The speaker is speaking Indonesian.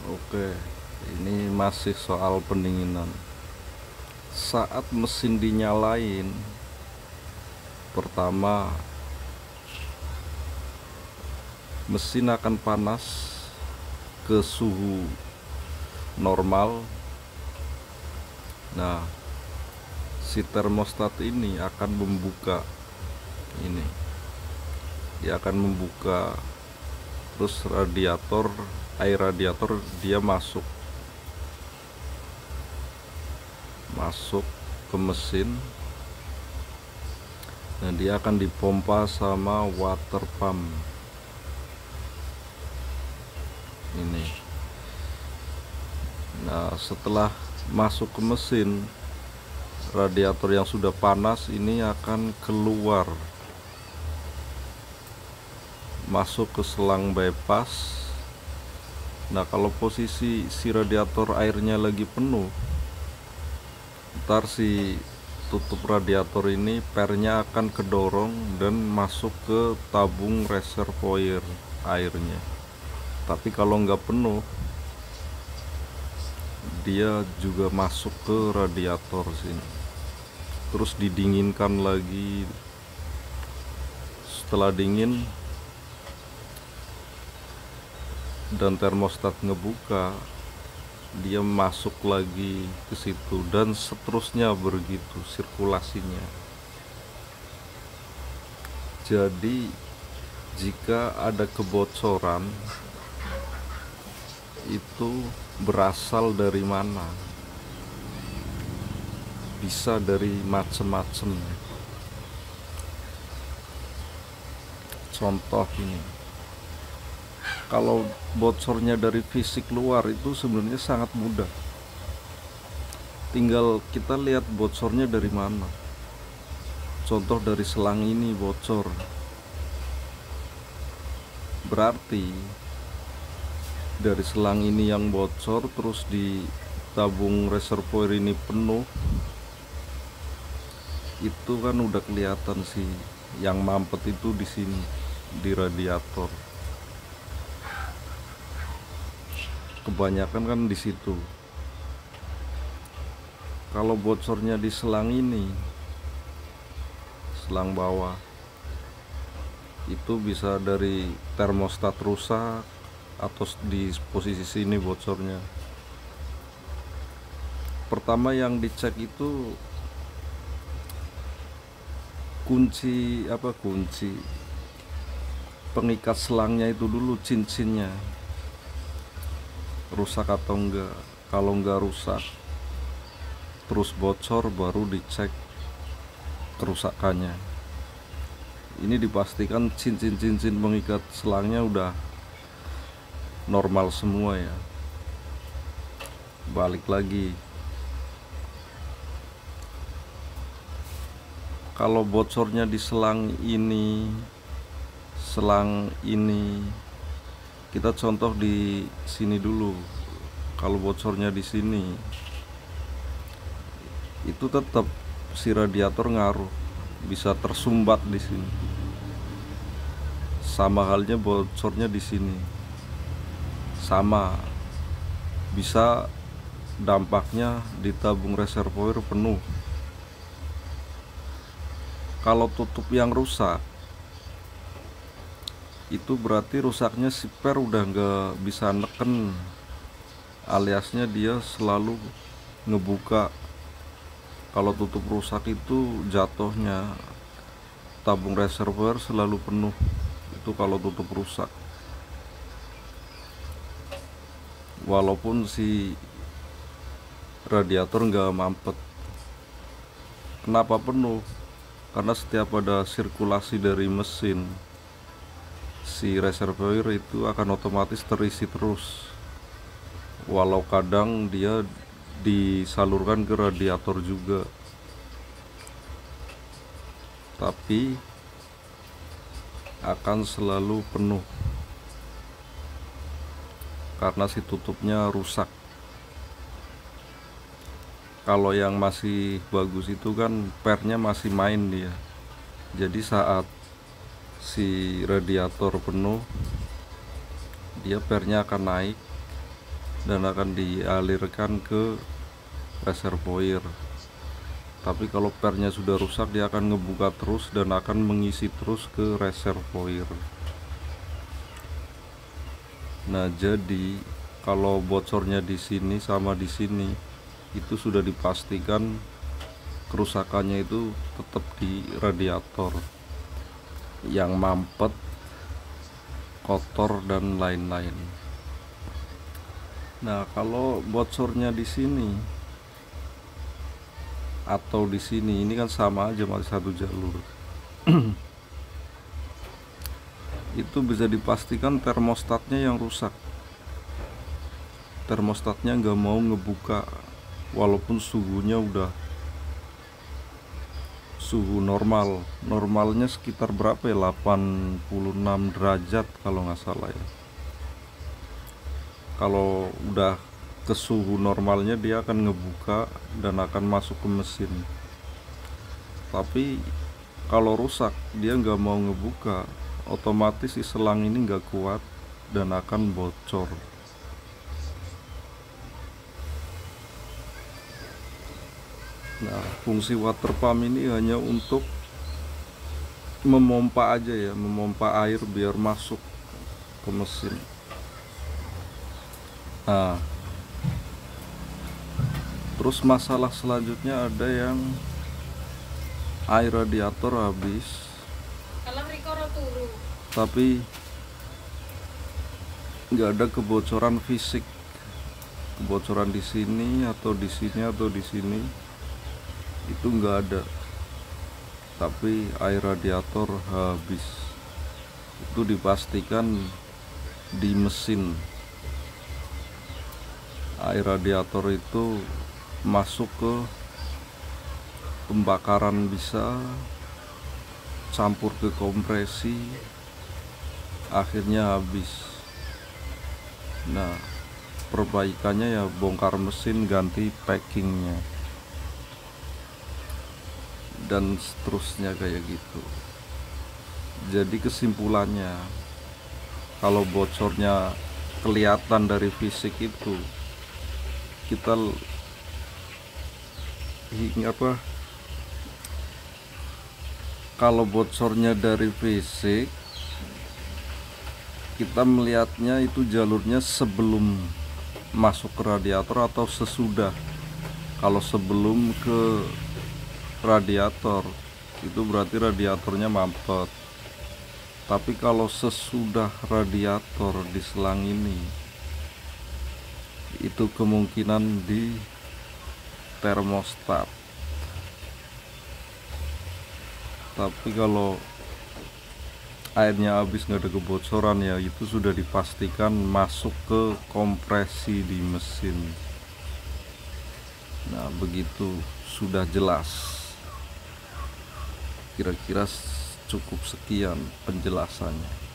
Oke, ini masih soal pendinginan. Saat mesin dinyalain, pertama mesin akan panas ke suhu normal. Nah, si termostat ini akan membuka ini. Dia akan membuka, terus air radiator dia masuk ke mesin, dan dia akan dipompa sama water pump ini. Nah, setelah masuk ke mesin, radiator yang sudah panas ini akan keluar, masuk ke selang bypass. Nah, kalau posisi si radiator airnya lagi penuh, ntar si tutup radiator ini pernya akan kedorong dan masuk ke tabung reservoir airnya. Tapi kalau nggak penuh, dia juga masuk ke radiator sini, terus didinginkan lagi. Setelah dingin dan termostat ngebuka, dia masuk lagi ke situ, dan seterusnya begitu sirkulasinya. Jadi jika ada kebocoran, itu berasal dari mana? Bisa dari macam-macam. Contoh ini, kalau bocornya dari fisik luar itu sebenarnya sangat mudah. Tinggal kita lihat bocornya dari mana. Contoh dari selang ini bocor, berarti dari selang ini yang bocor, terus di tabung reservoir ini penuh, itu kan udah kelihatan sih yang mampet itu di sini, di radiator. Kebanyakan kan di situ. Kalau bocornya di selang ini, selang bawah, itu bisa dari termostat rusak atau di posisi sini bocornya. Pertama yang dicek itu kunci pengikat selangnya itu dulu, cincinnya rusak atau enggak. Kalau enggak rusak terus bocor, baru dicek kerusakannya. Ini dipastikan cincin-cincin pengikat selangnya udah normal semua ya. Balik lagi, kalau bocornya di selang ini, kita contoh di sini dulu. Kalau bocornya di sini, itu tetap si radiator ngaruh, bisa tersumbat di sini. Sama halnya bocornya di sini, sama bisa dampaknya di tabung reservoir penuh. Kalau tutup yang rusak, itu berarti rusaknya si per udah nggak bisa neken, aliasnya dia selalu ngebuka. Kalau tutup rusak itu jatuhnya tabung reservoir selalu penuh, itu kalau tutup rusak. Walaupun si radiator nggak mampet. Kenapa penuh? Karena setiap ada sirkulasi dari mesin, si reservoir itu akan otomatis terisi terus. Walau kadang dia disalurkan ke radiator juga, tapi akan selalu penuh karena si tutupnya rusak. Kalau yang masih bagus itu kan pernya masih main dia. Jadi saat si radiator penuh, dia pernya akan naik, dan akan dialirkan ke reservoir. Tapi kalau pernya sudah rusak, dia akan ngebuka terus dan akan mengisi terus ke reservoir. Nah, jadi kalau bocornya di sini sama di sini, itu sudah dipastikan kerusakannya itu tetap di radiator yang mampet, kotor dan lain-lain. Nah, kalau bocornya di sini atau di sini, ini kan sama aja, masih satu jalur. Itu bisa dipastikan termostatnya yang rusak. Termostatnya nggak mau ngebuka walaupun suhunya udah suhu normal. Normalnya sekitar berapa ya, 86 derajat kalau nggak salah ya. Kalau udah ke suhu normalnya, dia akan ngebuka dan akan masuk ke mesin. Tapi kalau rusak, dia nggak mau ngebuka, otomatis si selang ini nggak kuat dan akan bocor. Nah, fungsi water pump ini hanya untuk memompa aja ya, memompa air biar masuk ke mesin. Nah, terus masalah selanjutnya ada yang air radiator habis, tapi nggak ada kebocoran fisik, kebocoran di sini atau di sini atau di sini, itu nggak ada. Tapi air radiator habis, itu dipastikan di mesin. Air radiator itu masuk ke pembakaran, bisa campur ke kompresi, akhirnya habis. Nah, perbaikannya ya bongkar mesin, ganti packingnya, dan seterusnya kayak gitu. Jadi kesimpulannya, kalau bocornya kelihatan dari fisik itu, kita kalau bocornya dari fisik, kita melihatnya itu jalurnya sebelum masuk ke radiator atau sesudah. Kalau sebelum ke radiator, itu berarti radiatornya mampet. Tapi kalau sesudah radiator di selang ini, itu kemungkinan di termostat. Tapi kalau airnya habis, nggak ada kebocoran, ya itu sudah dipastikan masuk ke kompresi di mesin. Nah, begitu sudah jelas. Kira-kira cukup sekian penjelasannya.